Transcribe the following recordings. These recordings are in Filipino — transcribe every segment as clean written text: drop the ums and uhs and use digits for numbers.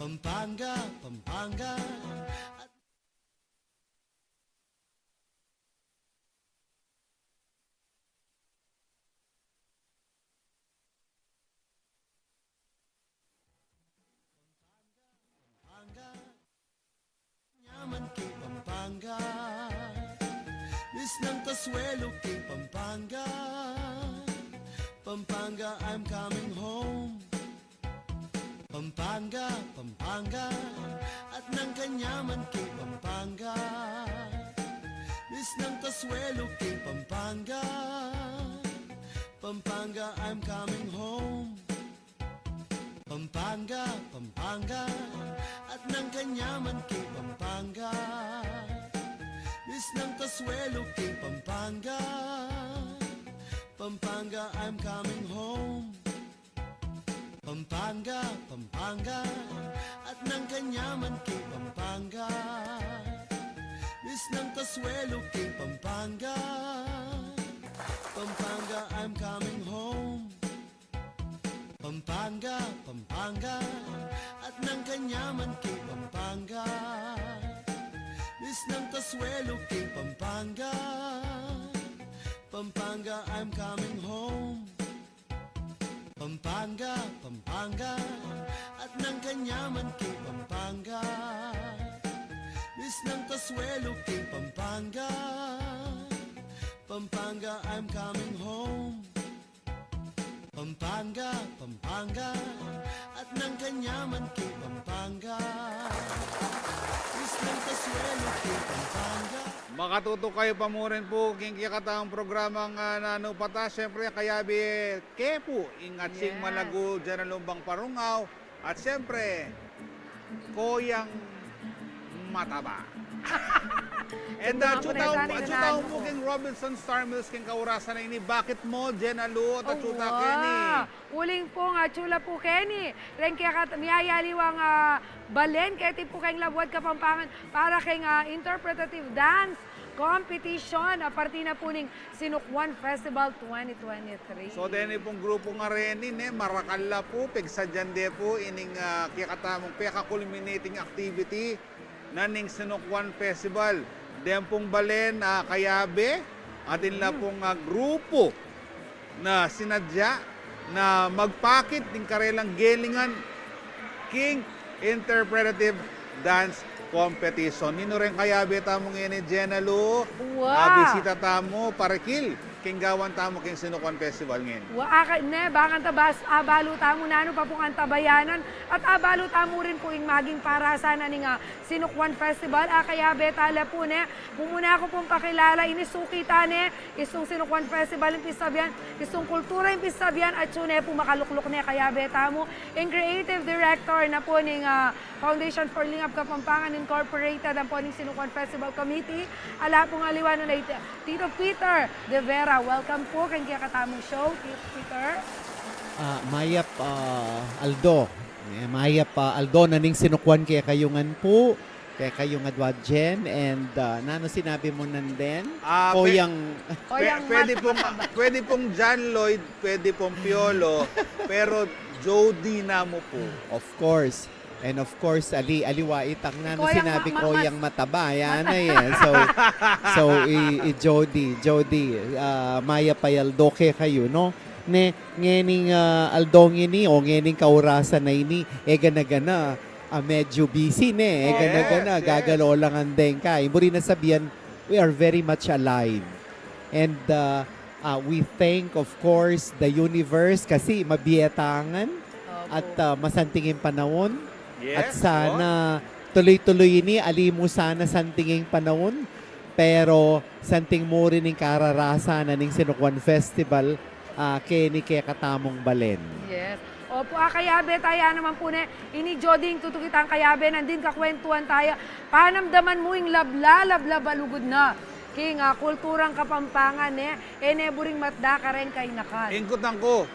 Pampanga, Pampanga. Yaman kay Pampanga, bis ng Kasuelo kay Pampanga. Pampanga, I'm coming home. Pampanga, Pampanga, at ng Kanyaman kay Pampanga. Bis ng Kasuelo kay Pampanga. Pampanga, I'm coming home. Pampanga, Pampanga, at ng Kanyaman kay Pampanga. Bis ng Kasuelo kay Pampanga. Pampanga, I'm coming home. Pampanga, Pampanga, at ng Kanyaman kay Pampanga. Bis ng Kasuelo kay Pampanga. Pampanga, I'm coming home. Pampanga, Pampanga, at ng Kanyaman kay Pampanga. Bis ng Kasuelo kay Pampanga. Pampanga, I'm coming home. Pampanga, Pampanga, at ng Kanyaman kay Pampanga. Bis ng Kasuelo kay Pampanga. Pampanga, I'm coming home. Pampanga, Pampanga, at ng Kanyaman kay Pampanga. Bis ng Kasuelo kay Pampanga. Makatuto kayo pa mo rin po king kikataang programang nanupata. Siyempre, kayabi kepo, ingat sing malago dyan ang lumbang parungaw. At siyempre, koyang mataba. And chutaw mo king Robinson Star Mills king kaurasan na ini. Bakit mo, Jenalu at chuta Kenny? Uling po nga, chula po Kenny. Ren kaya miyayaliwang balen, kaya tipo kayong Labuad Kapampangan para kayong interpretative dance competition. Parti na po ning Sinukwan Festival 2023. So, dahil pong grupo nga rin, marakala po, pigsadyan de po, ining kikatamong peka-culminating activity na ning Sinukwan Festival. Dahil pong balen, kayabe, atin na pong grupo na sinadya na magpakit ng karelang gelingan King Interpretative Dance Competition. Nino rin kayabe tamong ini Jenalu. Wow! Bisita tamo, parikil. King gawan tamo king Sinukwan Festival ngayon. Bakang tabas, abalo tamo na ano pa pong antabayanan at abalo tamo rin po yung maging parasan na ning Sinukwan Festival. Kaya betala po ne, muna ako pong pakilala, inisuki tane, isong Sinukwan Festival yung pisabihan, isong kultura yung pisabihan at yun po makalukluk ne, kaya betamo. Yung creative director na po ning Foundation for Lingap Kapampangan Incorporated ang po ning Sinukwan Festival Committee. Ala pong aliwanan na Tito Peter De Vera. Welcome po kang kakatamong show, Peter. Mayap Aldo. Mayap Aldo na ning Sinukwan kaya kayungan po. Kaya kayong adwadjen. And nano sinabi mo nanden? Pwede pong John Lloyd, pwede pong Piolo, pero Jody na mo po. Of course. And of course, aliwait ang nano sinabi ko yung mataba. Yan na yan. So Jody, Maya Payaldo kaya kayo, no? Ngening Aldong ini o ngening kaurasan na ini, gana-gana, medyo busy ne, gana-gana, gagalo lang ang dengka. Iburi na sabihan, we are very much alive. And we thank, of course, the universe kasi mabietangan at masantingin panahon. Yes, at sana tuloy-tuloy ini, alimu sana santingin panahon. Pero santing mo rin yung kararasa na ng Sinukwan Festival kaya katamong balen. Yes. Opo, kayabe tayo naman po ne, ini Joding tutukitang kayabe, nandin kakwentuhan tayo. Panamdaman mo yung labla balugod na. King kulturang Kapampangan neburing matda ka rin kay nakan. Ingkutan ko,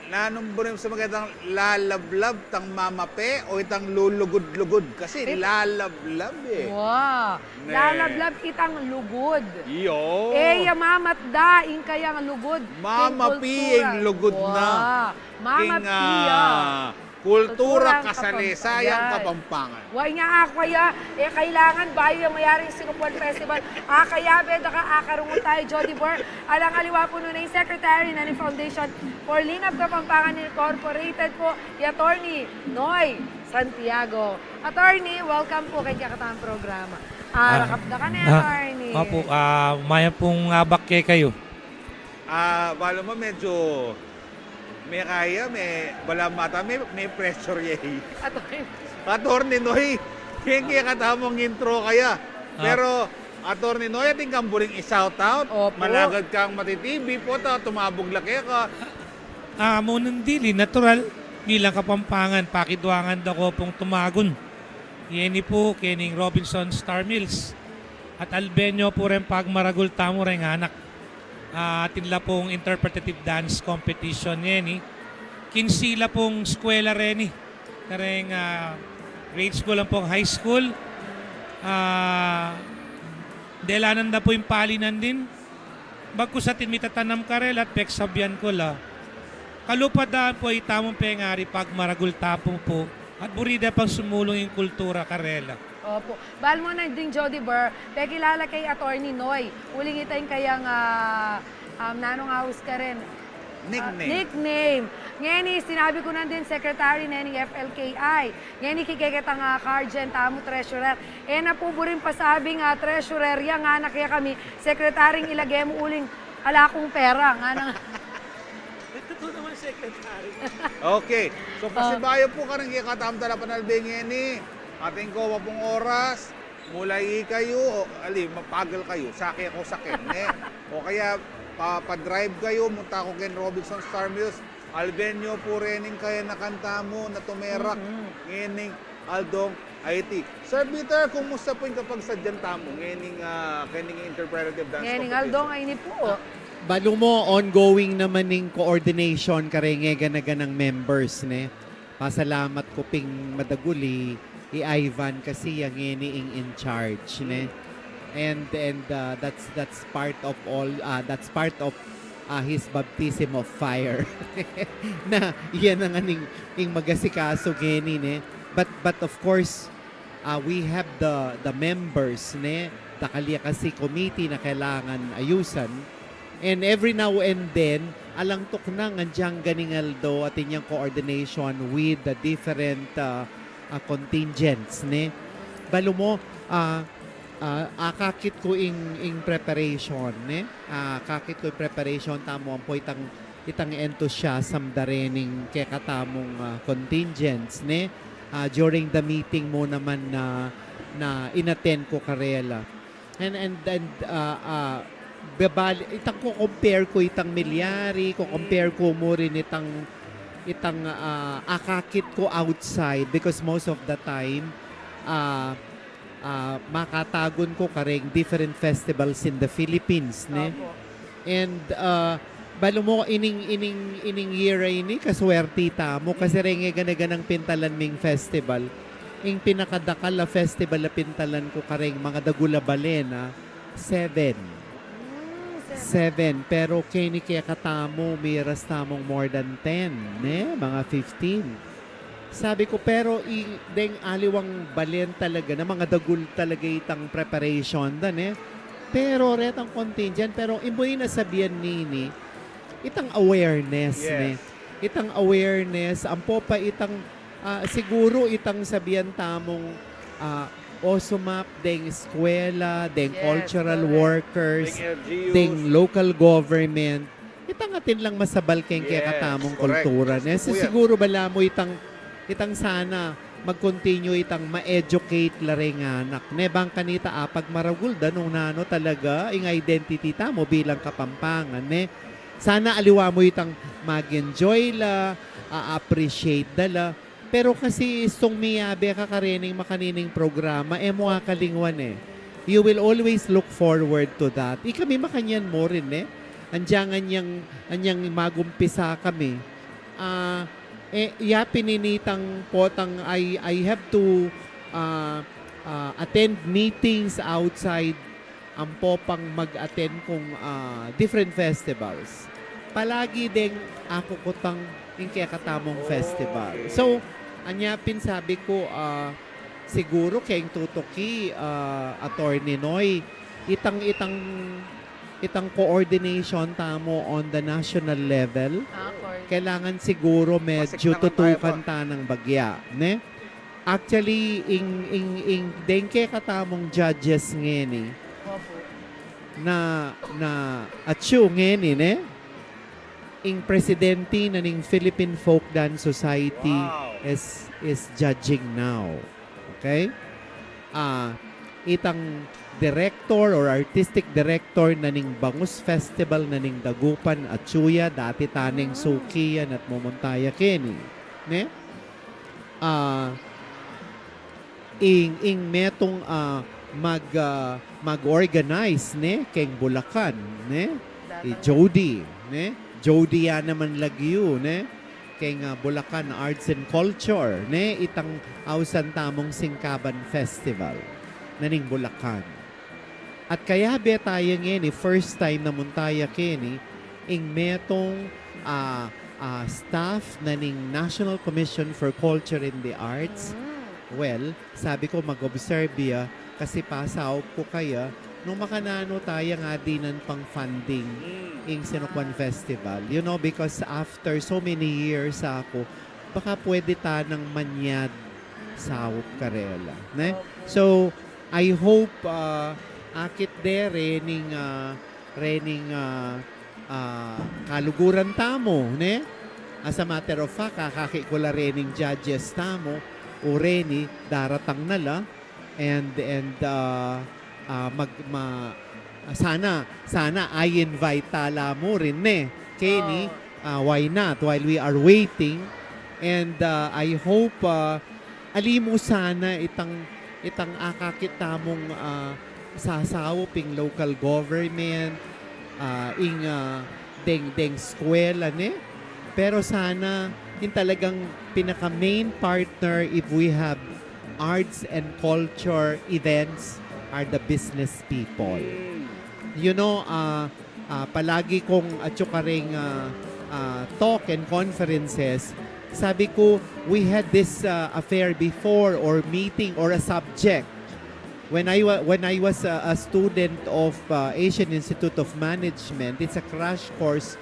nanumburin sa magandang lalablab tang mamape o itang lulugod-lugod kasi lalablab eh. Wow! Ne. Lalablab itang lugod. Yo! Yamatda, ing kayang lugod. Mamapi yung lugod na. Mamapi Kultura Kulturang Kasaysayang Kapampangan. Kapampangan. Why nga kaya, kailangan bayo yung mayaring Sinukwan Festival. Kaya beda ka, akarungo tayo, Jody Boer. Alang aliwa po nun yung Secretary na ni Foundation for Lingap Kapampangan Incorporated po, Attorney Noy Santiago. Attorney, welcome po kay kakatang programa. Rakapda ka na, Attorney. Opo, maya pong bakke kayo. Balo mo medyo may kaya, may wala mata, may pressure yay. Attorney. Attorney Noy, hindi katamong intro kaya. Pero Attorney Noy, ating kang buling i-shout out. Opo. Malagad kang matitibi po, tumabog laki ka. Munang dili, natural, bilang Kapampangan, pakidwangan ako pong tumagon. Yeni po, kening Robinson Star Mills. At Albenyo po rin pagmaragul tamo rin anak. Tinla pong interpretative dance competition yeni. Kinsila pong eskwela rin kareng grade school lang pong high school. Delanan na po yung palinan din. Bagkus atin mitatanam karel at peksabyan ko la. Kalupadaan po ay tamong pengari pagmaragul tapong po. At burida pang sumulong yung kultura karela. Opo. Bahal mo na din, Jody Boer, pekilala kay Attorney Noy. Uling itayin kayang nanong house ka rin. Nickname. Ngayon, sinabi ko na din, Secretary na ng FLKI. Ngayon, kikikita nga Cargen, tamo treasurer. Na po rin pasabing treasurer, yan nga na kaya kami, Secretaryng ilagay mo uling ala kong pera. Nga na Ito naman, Secretary. Okay. So pasibayo po ka rin kaya katamtala panalbing ni. Ating ko pong oras. Mulay kayo. Mapagal kayo. Saki ako sakin. O kaya pa-drive kayo. Munta ko kay Robinson Star Mills. Albenyo po rening kaya nakanta mo na tumerak. Ngening Aldong IT. Sir Peter, kumusta po yung kapag sadyan tamo? Ngening interpretative dance Ngayon, competition? Aldong ay ni po. Balo mo, ongoing naman ng coordination karenge ng members, ne? Pasalamat ko ping madaguli, i-Ivan kasi yung ini in charge, ne? And that's part of all, that's part of his baptism of fire. Na iyan ang aning magasikaso geni, ne? But of course, we have the members, ne? Takalya kasi committee na kailangan ayusan. And every now and then, alang tok na ngandyang ganingaldo at inyang coordination with the different contingents, ne? Balo mo, kakit ko ing preparation, ne? Kakit ko ing preparation, tamo ang po itang enthusiasm da rening kaya katamong contingents, ne? During the meeting mo naman na inattend ko karela. And itang ko compare ko itang milyari, ko compare ko mo rin itang akakit ko outside because most of the time makatagon ko kareng different festivals in the Philippines, ne? Opo. And balo mo ining year ini kaswerte ta mo kasi renge ganaganang Pintalan Ming Festival. Ing pinakadakal na festival na Pintalan ko kareng mga dagula balena 7. 7, pero kini kaya katamo miras tamong more than 10, ne? Mga 15. Sabi ko, pero deng aliwang balen talaga na mga dagul talaga itang preparation da, ne? Pero retang contingent, pero imboy na sabihan nini, itang awareness, Yes. ne? Itang awareness, ampo pa itang, siguro itang sabihan tamong, OSUMAP, deng eskwela, deng Yes, cultural correct. workers, Ding LGUs. ding local government, itangatin lang masabal keng kaya Yes, katamong correct. kultura. Ne? Gusto ko yan. Siguro bala mo itang sana mag-continue itang ma-educate laring anak. Ne, bang kanita apag maragul nung nano talaga ing identity ta mo bilang Kapampangan. Ne? Sana aliwa mo itang mag-enjoy la, appreciate dala. Pero kasi istong miyabe ka karening makanining programa, mo kalingwan eh. You will always look forward to that. Kami makanyan mo rin eh. Anyang magumpisa kami. Pininitang potang I have to attend meetings outside ang popang mag-attend kung different festivals. Palagi ding ako kutang yung kaya katamong festival. So, anyapin sabi ko, siguro kayong tutuki, Attorney Noy, itang coordination tamo on the national level. Kailangan siguro medyo Masiknakan tayo tutukan ta ng bagya, ne? Actually, ing dengke katamong judges ngeni Opo. na achu ngeni, ne? Ing presidente na ning Philippine Folk Dance Society Wow. is judging now. Okay? Itang director or artistic director na ning Bangus Festival na ning Dagupan at Chuya, dati taning Sukiyan at Mumuntaya Keni. Ne? Ing metong mag-organize ne keng Bulacan, ne? Jody, ne? Jody yan naman lagyo, ne? Keng Bulacan Arts and Culture, ne? Itang ausan tamong Singkaban Festival na ning Bulacan. At kaya be tayo ngeni, first time na muntaya keni, ing metong staff na ning National Commission for Culture and the Arts. Well, sabi ko mag-observe ya, kasi pasaw ko kaya, nung makanano tayo nga dinan pang funding ing Sinukwan Festival. You know, because after so many years ako, baka pwede tanang manyad sa karela. Ne? So, I hope akit de rening kaluguran tamo, ne? As a matter of fact, kakakikula rening judges tamo, o reni daratang nala, and sana I invite tala mo rin, ne? Kenny, why not? While we are waiting, and I hope alimu sana itang akakit tamong sasawoping local government, deng skwela, ne? Pero sana, yung talagang pinaka-main partner if we have arts and culture events are the business people. You know, palagi kong atsukaring talk and conferences, sabi ko, we had this affair before or meeting or a subject. When I was a student of Asian Institute of Management, it's a crash course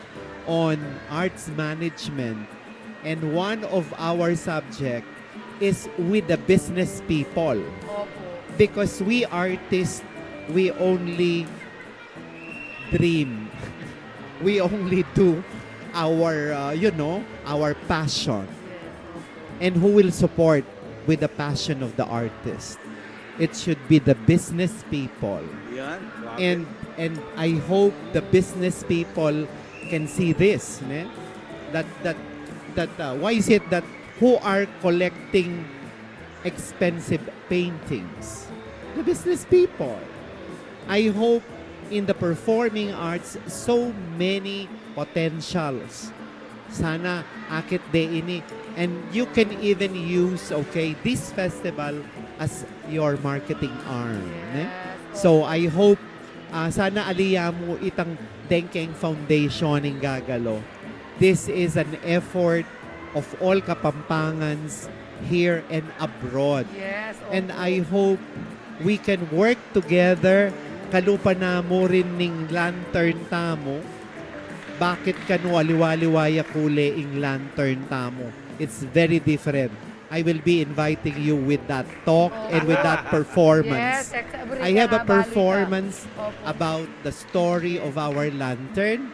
on arts management. And one of our subject is with the business people. Opo. Because we artists, we only dream. We only do our, our passion. And who will support with the passion of the artist? It should be the business people. Yan. And I hope the business people can see this, ne? That why is it that who are collecting expensive paintings? The business people. I hope in the performing arts so many potentials. Sana akit de ini, and you can even use this festival as your marketing arm, ne? So I hope sana aliya mo itang Dengkeng Foundation ng gagalo. This is an effort of all Kapampangans here and abroad. Yes. And I hope we can work together. Kalupa na mo rin ning lantern tamo. Bakit kanu aliwaliwaya kule ing lantern tamo? It's very different. I will be inviting you with that talk and with that performance. Yes, I have a performance about the story of our lantern.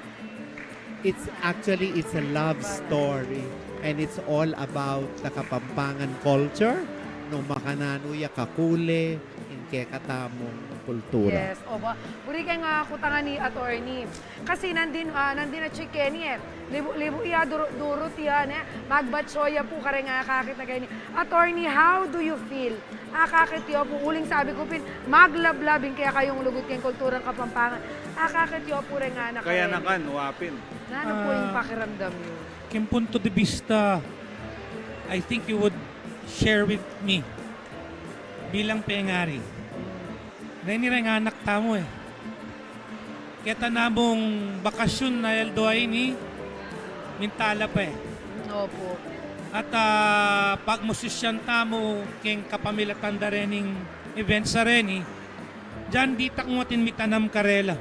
It's a love story, and it's all about the Kapampangan culture no makananuya kakule in kekatamong kultura. Yes, oba. Uri kay nga kutangan ni attorney. Kasi nandin na chicken eh. Libo iya durot yan eh. Magbatsoya po kare nga kakit na kayo ni. Attorney, how do you feel? Kakit yo po uling sabi ko pin maglablabing kaya kayong lugot kayong kulturang Kapampangan. Kakit yo po rin nga na Kaya nakan, wapin. Ano po yung pakiramdam yun? Kim punto de vista, I think you would share with me bilang pengari. Reni nga anak tamo eh. Kita namong bakasyon na eldoay ni Mintala pa eh. Opo. At pag musisyan tamo king kapamilatan da rening event sa reni, dyan di takmuatin mi tanam karela.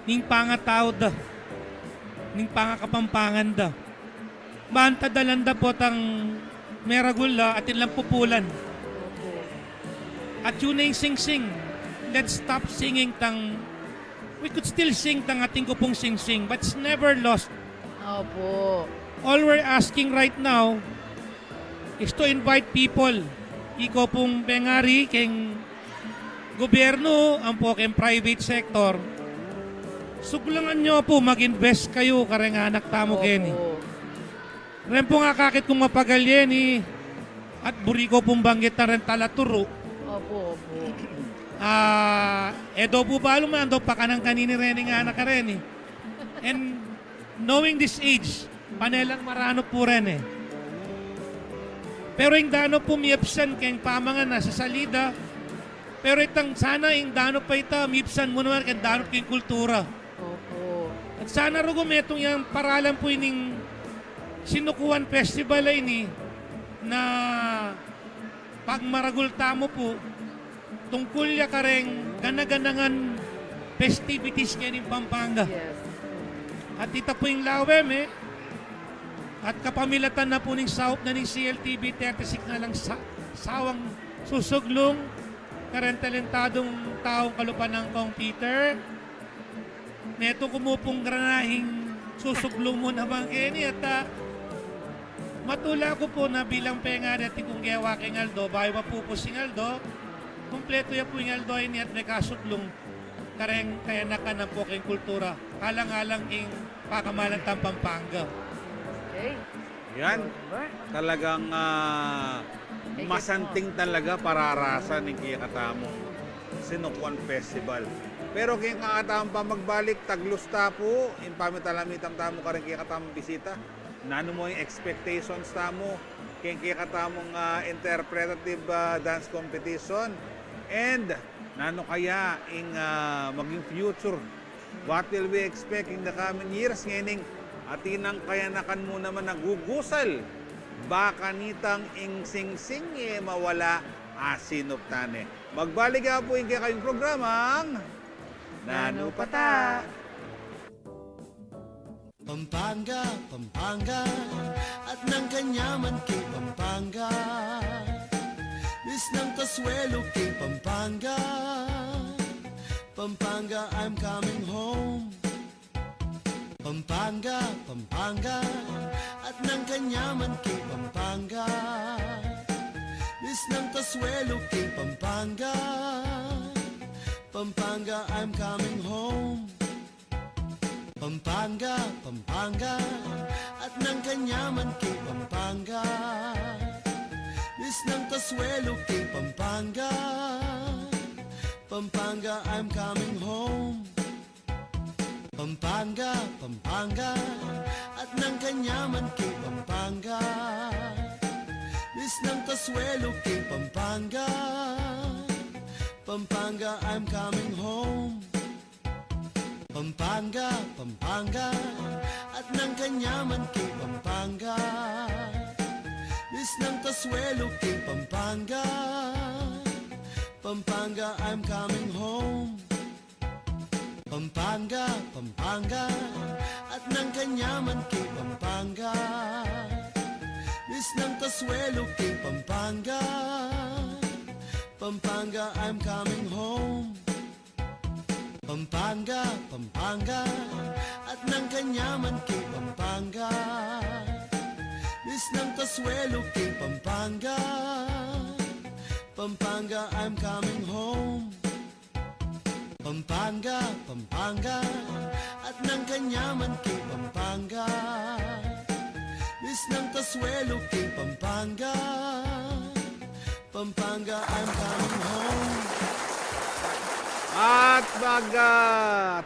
Ning pangatao da, ning pangakapampangan da. Banta dalanda po tang meragula at ilang pupulan. At yun na yung sing-sing. Let's stop singing tang, we could still sing tang ating ko pong sing-sing, but it's never lost. Opo. All we're asking right now is to invite people. Iko pong pengari keng gobyerno, ang po keng private sector. Suglangan nyo po, mag-invest kayo kareng anak tamo keni. Ren po nga kakit kung mapagalyeni at buri ko pong banggit na rin talaturo. Opo, opo. Edo po ba lumando pa ka ng kanini rin nga anak ka rin eh. And knowing this age, panelang marano po rin eh. Pero yung dano po miyapsan kayong pamangan na sa salida. Pero itang sana yung dano pa ita, miyapsan mo naman kayong dano kayong kultura. Opo. At sana rin gumetong yung paralan po yung sinukuan festival ay ini na pag maragulta mo po, tungkol ya kareng ganaganangan festivities kayo ng Pampanga. Yes. At ito po yung lawem eh. At kapamilatan na po ng South na ng CLTV 36 na lang sawang susuglong karentalentadong taong kalupan ng Kong Peter. Neto kumupong granahing susuglong mo naman kini at matula ko po na bilang pengari at kung gawa kay Aldo, bayo mapupos si Aldo, kumpleto ya po yung Aldo ini at may kasuglong kareng kaya nakanan po kayong kultura. Alang-alang ing pakamalan tang Pampanga. Okay. Yan, talagang masanting talaga pararasan ng kikatamong Sinukwan Festival. Pero kaya kakatamang pa magbalik, taglusta po, in pamitalamitam tamo ka rin kikatamong bisita. Nano mo yung expectations tamo, kaya kikatamong interpretative dance competition. And nano kaya in maging future, what will we expect in the coming years? Ngayon, atinang kaya nakan mo naman nagugusal. Baka nitang ing sing-sing mawala asinop tane. Magbalik nga po yung kayong programang Nano Pata. Pampanga, Pampanga, at ng kanyaman kay Pampanga. Miss ng Kasuelo kay Pampanga. Pampanga, I'm coming home. Pampanga, Pampanga, at ng kanyaman kay Pampanga. Miss ng Kasuelo kay Pampanga. Pampanga, I'm coming home. Pampanga, Pampanga, at ng kanyaman kay Pampanga. Miss ng Kasuelo kay Pampanga. Pampanga, I'm coming home. Pampanga, Pampanga, at ng kanyaman kay Pampanga. Miss ng Kasuelo kay Pampanga. Pampanga, I'm coming home. Pampanga, Pampanga, at ng kanyaman kay Pampanga. Miss ng Kasuelo kay Pampanga. Pampanga, I'm coming home. Pampanga, Pampanga, at ng kanyaman kay Pampanga. Miss ng Kasuelo kay Pampanga. Pampanga, I'm coming home. Pampanga, Pampanga, at ng kanyaman kay Pampanga. Miss ng Kasuelo kay Pampanga. Pampanga, I'm coming home. Pampanga, Pampanga, at ng kanyaman kay Pampanga. Miss ng Kasuelo kay Pampanga. Pampanga, I'm coming home. At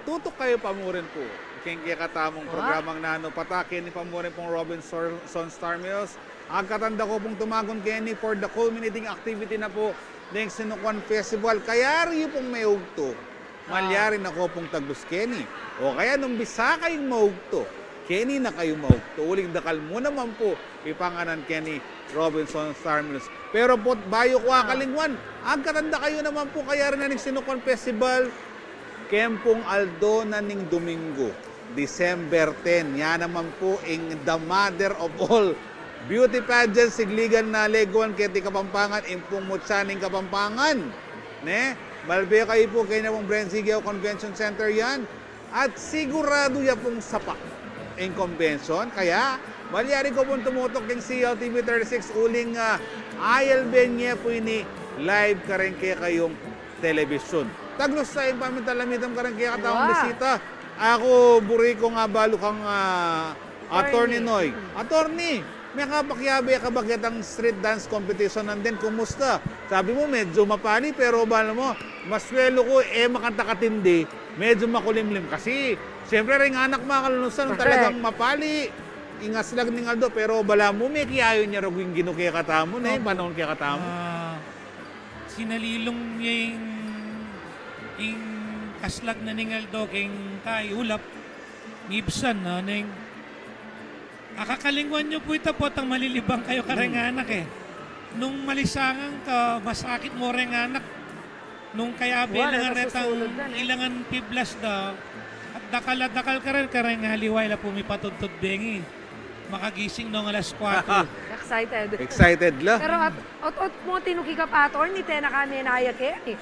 tutok kayo pamurin po. Kaya katamong programang Nano Patakin ni pamurin pong Robinson Star Mills. Ang katanda ko pong tumagon Kenny for the culminating activity na po ng Sinukwan Festival. Kaya rin pong may ugto. Malyarin ako pong taglus Kenny. O kaya nung bisa kayong maugto. Kenny na kayo mau. Tuuling dakal mo naman po ipanganan Kenny Robinson Star Mills. Pero po, bayo ko akalingwan. Ang katanda kayo naman po kaya rin na ning Sinukwan Festival. Kempong Aldo na ning Domingo. December 10. Yan naman po ang the mother of all beauty pageant sigligan na leguan keti Kapampangan impong mutsaning Kapampangan. Ne? Malbe kayo po kayo na pong Brensigiao Convention Center yan. At sigurado ya pong sapak ang convention. Kaya, malyari ko pong tumutok yung CLTV 36 uling ayal benye po ini live ka rin kayong telebisyon. Taglos sa yung pamintalamitam ka rin kaya katawang bisita. Ako, buri ko nga balo kang attorney Noy. Attorney, may kapakyabe ka bakit ang street dance competition nandun? Kumusta? Sabi mo, medyo mapani, pero bala mo, maswelo ko, makanta katindi, medyo makulimlim. Kasi, siyempre rin anak makalunusan, talagang mapali. Ingas lang ni Aldo, pero bala mo, may kiyayo niya rin yung ginukaya katamo na panahon kaya katamo. Sinalilong niya yung kaslag na ning Aldo keng kay ulap ngibsan na ning akakalingwan nyo po ito po tang malilibang kayo kareng anak eh. Nung malisangan ka, masakit mo rin anak. Nung kaya bilangan retang ilangan piblas da at dakal ka rin kareng haliway la pumipatudtod bengi. Makagising nung alas 4. Excited. Excited la. Pero at mo tinuki ka pa, attorney, tena kami nayak eh.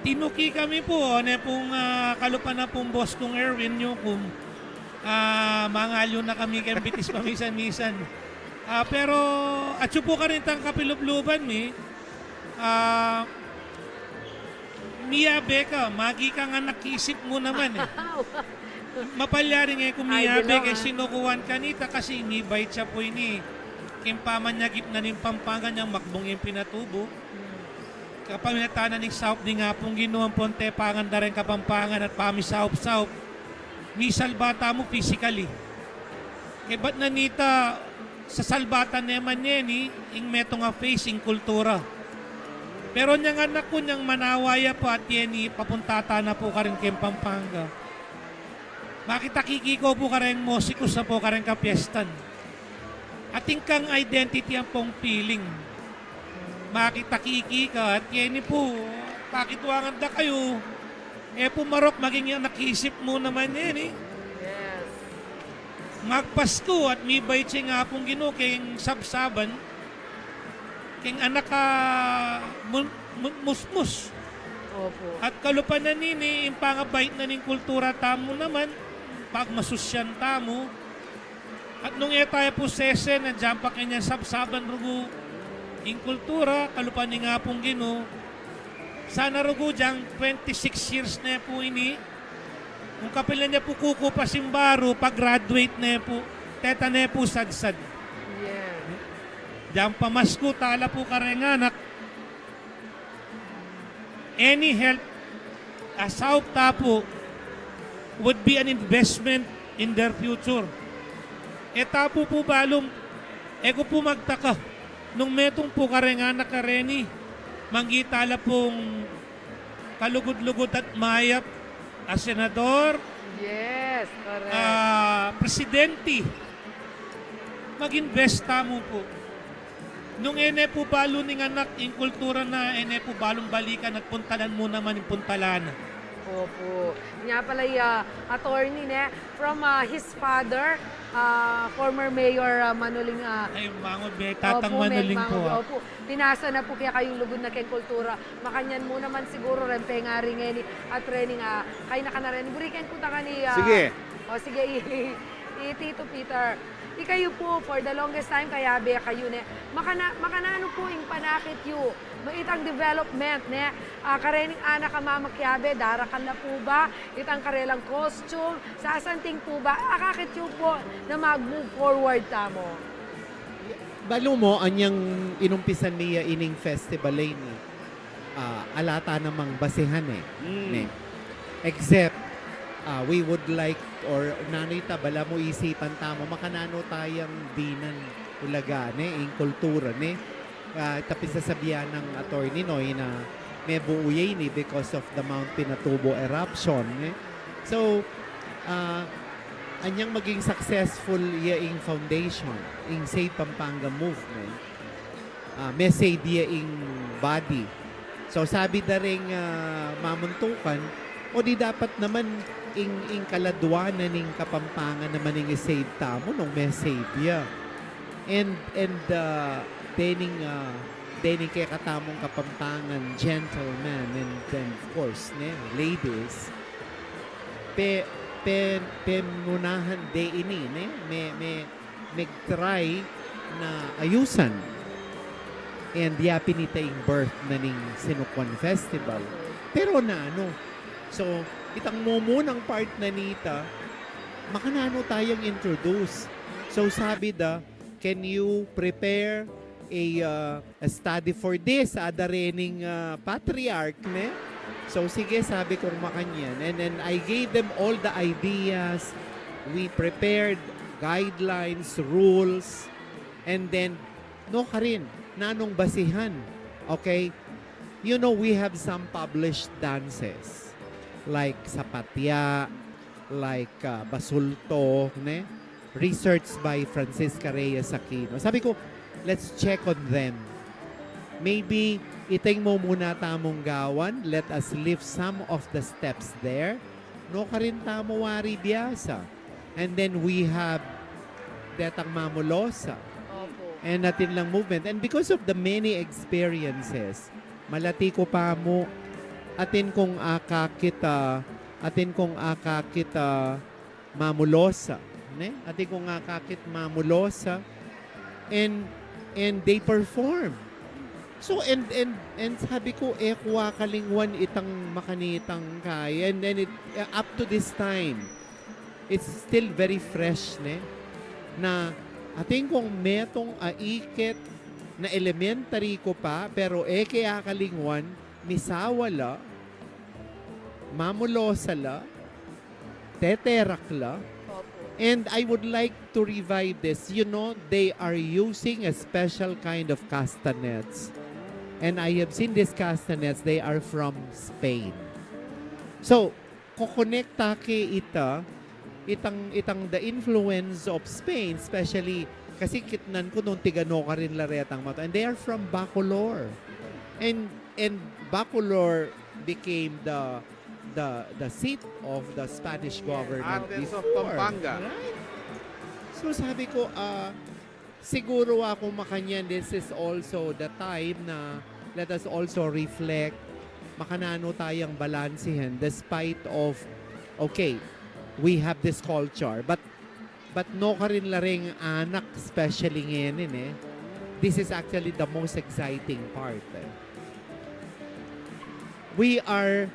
Tinuki kami po, pong kalupan na pong boss kong Erwin nyo kung mangalyo na kami kay bitis pamisan-misan. Pero at po ka rin tang kapilubluban mi, miyabe ka, magi ka nga nakisip mo naman eh. Mapalyari nga kung miyabe kay sinukuhan kanita kasi inibait siya po ini. Kimpaman niya gitna ng Pampangan niyang makbong yung pinatubo. Kapag natana ng saup di nga pong ginuang ponte pangan da rin Kapampangan at pamisaup-saup. Misal bata mo physically. Eh ba't nanita sa salbatan naman niya ni ing meto nga face ing kultura. Pero niyang anak ko niyang manawaya po at yan papuntata na po ka rin kay Pampanga. Makita kikiko po ka rin musikus na po ka rin kapiestan. Ating kang identity ang pong feeling. Makita kiki ka at yan po pakituangan da kayo. Pumarok maging yung nakisip mo naman yan eh. Yes. Magpasko at may bait siya nga pong gino kayong sabsaban. Kayong anak ka musmus. Opo. At kalupan na nini, yung pangabait na ning kultura tamo naman, pag masusyan tamo. At nung tayo po sese, nandiyan pa kanya sabsaban rugo. Yung kultura, kalupan ni nga pong gino. Sana rugo diyang 26 years na po ini. Kung kapilan niya po kuko pa simbaro, pag-graduate na po, teta na po sadsad. Yeah. Diyan pamasko, tala po karenganak. Any help, asaw tapo, would be an investment in their future. Tapo po balong, eko po magtaka, nung metong po karenganak kareni, manggitala pong kalugod-lugod at mayap, as senador, Yes, correct. presidente, mag-invest mo po. Nung po balo ning anak, yung kultura na po balong balikan at puntalan mo naman yung puntalan. Opo. Nga pala attorney from his father, former Mayor Manuling. Ay, mangod, tatang Manuling po. Opo. Pinasa na po kaya kayong lugod na kayong kultura. Makanyan mo naman siguro rin pengari ngayon at training. Kaya na ka na rin. Burikan ko ta ka ni... Sige. Sige, Tito Peter. Ikayo po, for the longest time, kaya be kayo makanano po yung panakit yu. Itang development, karening anak ka mamakyabe, darakan na po ba? Itang karelang costume, sasanting po ba? Akakit yu po na mag-move forward tamo. Balo mo, anyang inumpisan niya ining festival ni alata namang basehan ne. Except, we would like, or nanoy ta, bala mo isipan tamo, makanano tayang dinan ulaga, yung kultura, tapos sasabihan ng attorney Noy na may buuyay ni because of the Mount Pinatubo eruption. So, anyang maging successful ing foundation, ing Save Pampanga movement, message ing body. So sabi da ring mamuntukan, o di dapat naman ing kaladwanan ning Kapampangan naman ing save tamo nung message ya. And dening kay katamong Kapampangan gentlemen and of course ne ladies pe munahan de ini ne me try na ayusan and yapinita ing birth na ning Sinukwan Festival pero na ano so itang mumunang part na nita makanano tayong introduce so sabi da can you prepare a study for this ada rening patriarch ne so sige sabi ko makanyan and then I gave them all the ideas we prepared guidelines rules and then no karin nanong basihan okay you know we have some published dances like sapatya like basulto ne research by Francisca Reyes Aquino sabi ko let's check on them. Maybe iting mo muna tamong gawan. Let us lift some of the steps there. No ka rin tamo wari biyasa. And then we have detang mamulosa. And natin lang movement. And because of the many experiences, malati ko pa mo atin kong akakita mamulosa. Ne? Atin kong akakit mamulosa. And they perform. So and sabi ko kuha kalingwan itang makanitang kaya and then it up to this time it's still very fresh ne na ating kung metong aikit na elementary ko pa pero kaya kalingwan misawala mamulosala teterakla. And I would like to revive this. You know, they are using a special kind of castanets. And I have seen these castanets. They are from Spain. So, kukonekta ke itang the influence of Spain, especially kasi kitnan ko nung tigano ka rin laretang mato. And they are from Bacolor. And Bacolor became the seat of the Spanish government Athens of before. Pampanga. Right? So sabi ko, siguro ako makanyan, this is also the time na let us also reflect, makanano tayong balansihan despite of, okay, we have this culture, but no ka rin laring anak, especially ngayon eh. This is actually the most exciting part. We are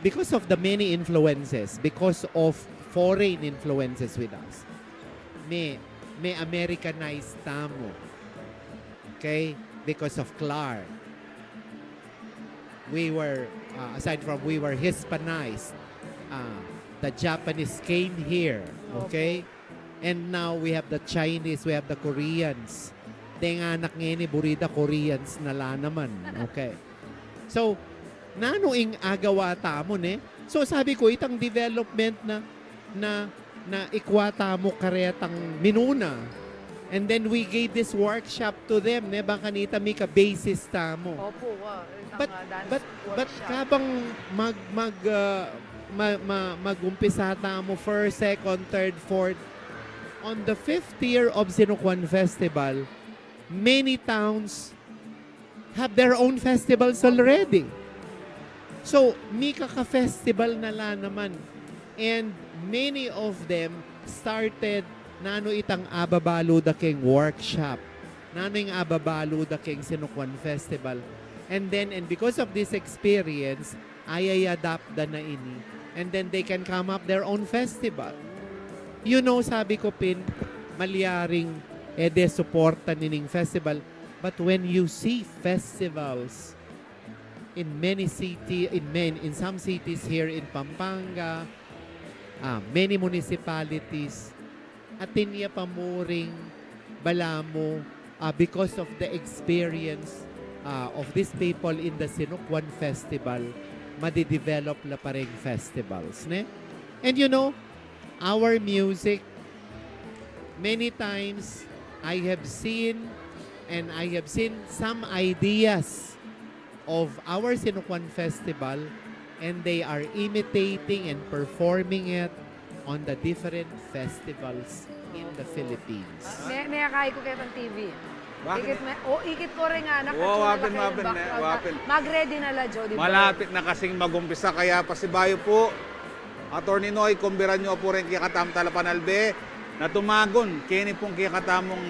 because of the many influences, because of foreign influences with us, may Americanized tamo. Okay? Because of Clark. We were, aside from we were Hispanized, the Japanese came here. Okay? And now we have the Chinese, we have the Koreans. Deng anak ngayon burida Koreans nala naman. Okay? So, nanoing agawa tamo ne. So sabi ko itang development na ikwata mo karetang minuna. And then we gave this workshop to them ne baka nita mi ka basis tamo. Opo, But kabang magumpisa tamo first, second, third, fourth on the 5th year of Sinukwan Festival, many towns have their own festivals already. So, Mika Festival na la naman. And many of them started nano itang ababalo da king workshop. Nano yung ababalo da king Sinukwan Festival. And because of this experience, ay adapt da na ini. And then they can come up their own festival. You know, sabi ko pin, malyaring de suporta nining festival. But when you see festivals, in many cities, in some cities here in Pampanga, many municipalities, atin niya pamuring balamo because of the experience of these people in the Sinukwan Festival, madidevelop la pareng festivals. Ne? And you know, our music, many times I have seen some ideas of our Sinukuan Festival, and they are imitating and performing it on the different festivals in the Philippines. May akay ko kitang TV. Bakit? Ikit ko rin nga. Wapin. Mag-ready na la, Jody. Malapit na kasing magumpisa, kaya pasibayo po. Attorney Noy, kumbiran nyo po rin kikatam talapanalbe na tumagon kini pong kikatamong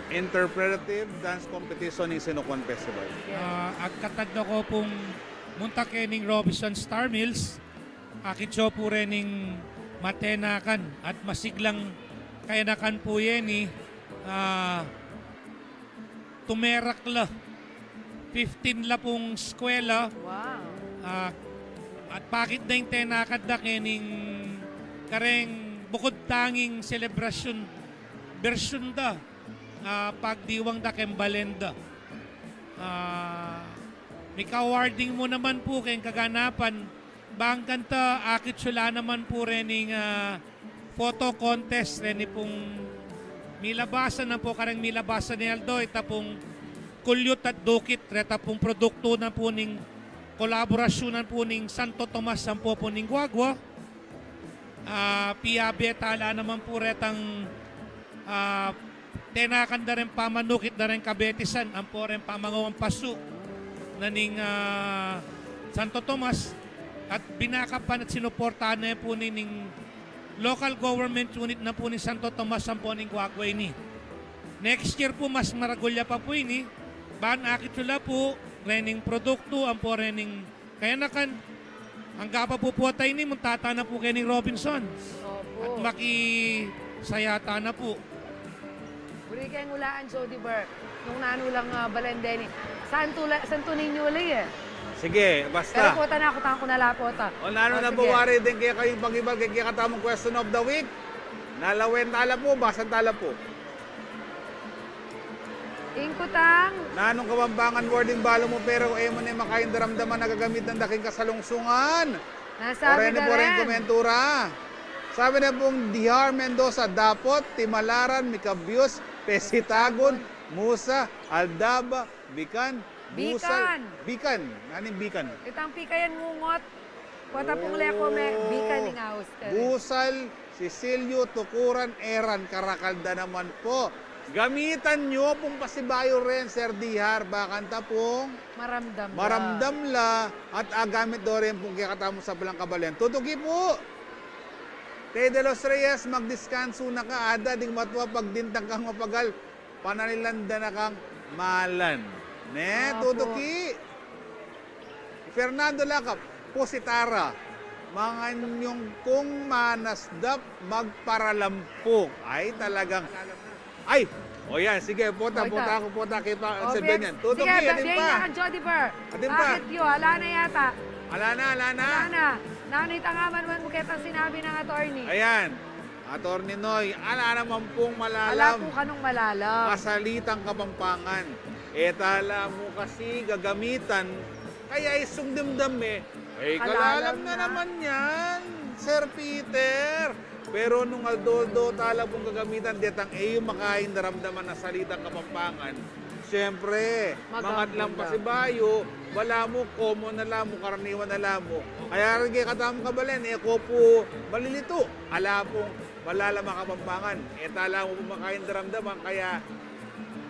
interpretive dance competition ng Sinukuan Festival. Agkatagda ko pong munta kening Robinson Star Mills, akitso po rin matenakan at masiglang kayanakan po yan tumerak la. 15 la pong eskwela. Wow. At pakit na yung tenakad na kening kareng bukod tanging selebrasyon version da pagdiwang da kembalenda. May ka-awarding mo naman po kayong kaganapan. Bang kanta akit sula naman po rin ng photo contest rin pong milabasan na po karang milabasan ni Aldo ita pong kulyot at dukit reta pong produkto na po ning kolaborasyonan po ning Santo Tomas ang po ning Guagua. Piabe tala naman po retang tenakan na rin pamanukit na rin kabetisan ang po rin pamangawang paso na ning Santo Tomas at binakapan at sinuportahan na po ning local government unit na po ni Santo Tomas ang po ning Guagua ini. Next year po mas maragulya pa po ini. Ban akitula po rening produkto ang po rening kayanakan ang gapa po po tayo ni muntata na po kening Robinson at Opo. makisayata na po. Buri kayong ulaan, Jody Burr. Nung nanulang Balendeni. Saan ninyo ulit eh? Sige, Pero basta. pota na ako, tango na lapota. O nano na sige. buwari din kaya kayong pag-ibag kaya katamong question of the week. Nalawen tala po, basan tala po. Ingkutang. Nanong kabambangan wording balo mo pero mo na makain daramdaman nagagamit ng daking kasalungsungan. Nasabi Orene na po rin rin. komentura. Sabi na pong DR Mendoza, Dapot, Timalaran, Mikabios, Pesitagon, Musa, Aldaba, Bican, Busal. Bican. Naning Bican. Itang pikayan ngungot. Pota pong leko me. Bika ni ngaus. Busal, Cecilio, Tukuran, Eran, Karakalda naman po. Gamitan nyo pong pasibayo rin, Sir Dihar. Bakanta pong Maramdam. maramdam la at agamit do rin pong kikatamo sa Balang Kabalen. Tutugi po. Te de los Reyes, magdiskanso na ka. Ada, ding matwa pagdintang kang mapagal. Pananilanda na kang malan. Ne, Opo. tutugi. Fernando Lacap, Pusitara. Mga nyong kung manasdap, magparalampong. Ay, talagang... Ay! O yan, sige, pota kita sa ganyan. Tutugi, sige, atin bigyan pa. niya kang Jody Burr. Atin pa. Bakit yun? Ala na yata. Ala na. Ala na. Nanita nga man mo kitang sinabi ng attorney. Ayan. Attorney Noy, ala naman pong Ala malalam. po kanong malalam. Kasalitang Kapampangan. Tala mo kasi gagamitan. Kaya isungdamdam Ay, kalalam Kalalam na na. naman yan, Sir Peter. Pero nung aldoldo tala pong gagamitan, detang yung makain naramdaman na salitang Kapampangan. Siyempre, mangat lang pa si Bayo, wala mo, common na lang mo, karaniwan na lang mo. Kaya rin kayo katamang kabalen, ko po malilito. Ala pong malala Kapampangan. Tala mo po makain naramdaman, kaya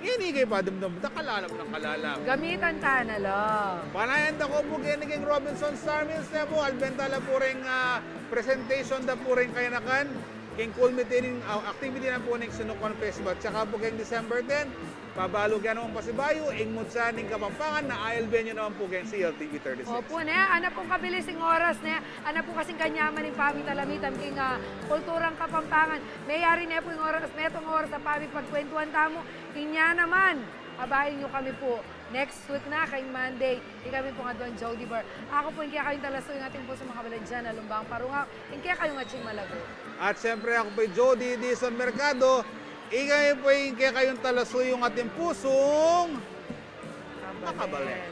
inigay pa damdam, kalalam ng kalalam. Gamitan ta na lang. Panayan ko po kiniging Robinson Star Mills na po. Albentala po rin presentation na po rin kayanakan. King culminating activity na po ng Sinukuan Festival. Tsaka po kayong December 10, pabalog yan naman pasibayo, ingmut sa ning Kapampangan na ILB nyo naman po kayong CLTV 36. Opo na, ana pong kabilising oras na, ana po kasing kanyaman ng pamitalamitan king kulturang Kapampangan. Mayari na po yung oras, metong oras sa pagkwentuhan tamo, inya naman. Abahin nyo kami po. Next week na, kay Monday, kami po nga doon, Jody Burr. Ako po, hindi kayong talaso yung ating po sa mga kabalan dyan, alumbang parungaw, hindi kayong ating malago. At siyempre ako po Jody Dizon Mercado. Ikay po yung kaya kayong talaso yung ating pusong nakabalen.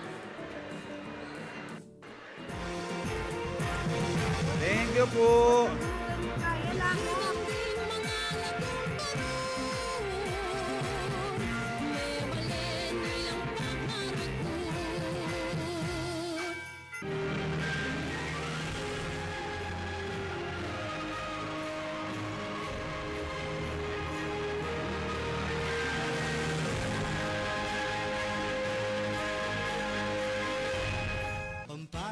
Thank you po.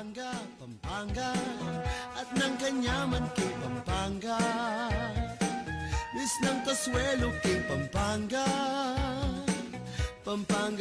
Pampanga, Pampanga, at ng kanyaman kay Pampanga. Bis ng Tasuelo kay Pampanga, Pampanga.